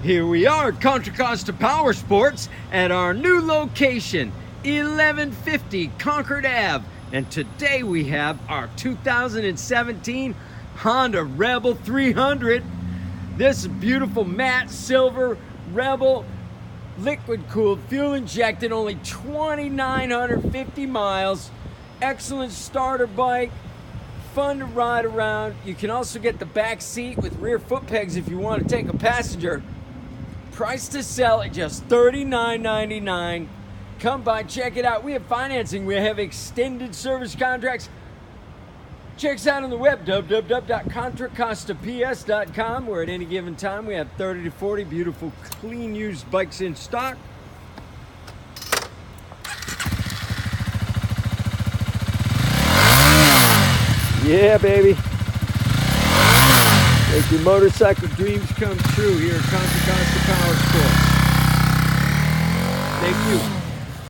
Here we are, Contra Costa Powersports at our new location, 1150 Concord Ave. And today we have our 2017 Honda Rebel 300. This beautiful matte silver Rebel, liquid cooled, fuel injected, only 2,950 miles. Excellent starter bike, fun to ride around. You can also get the back seat with rear foot pegs if you want to take a passenger. Price to sell at just $39.99. Come by, check it out. We have financing. We have extended service contracts. Check us out on the web, www.contracostaps.com, where at any given time we have 30 to 40 beautiful, clean used bikes in stock. Yeah, baby. Make your motorcycle dreams come true here at Contra Costa Powersports. Thank you.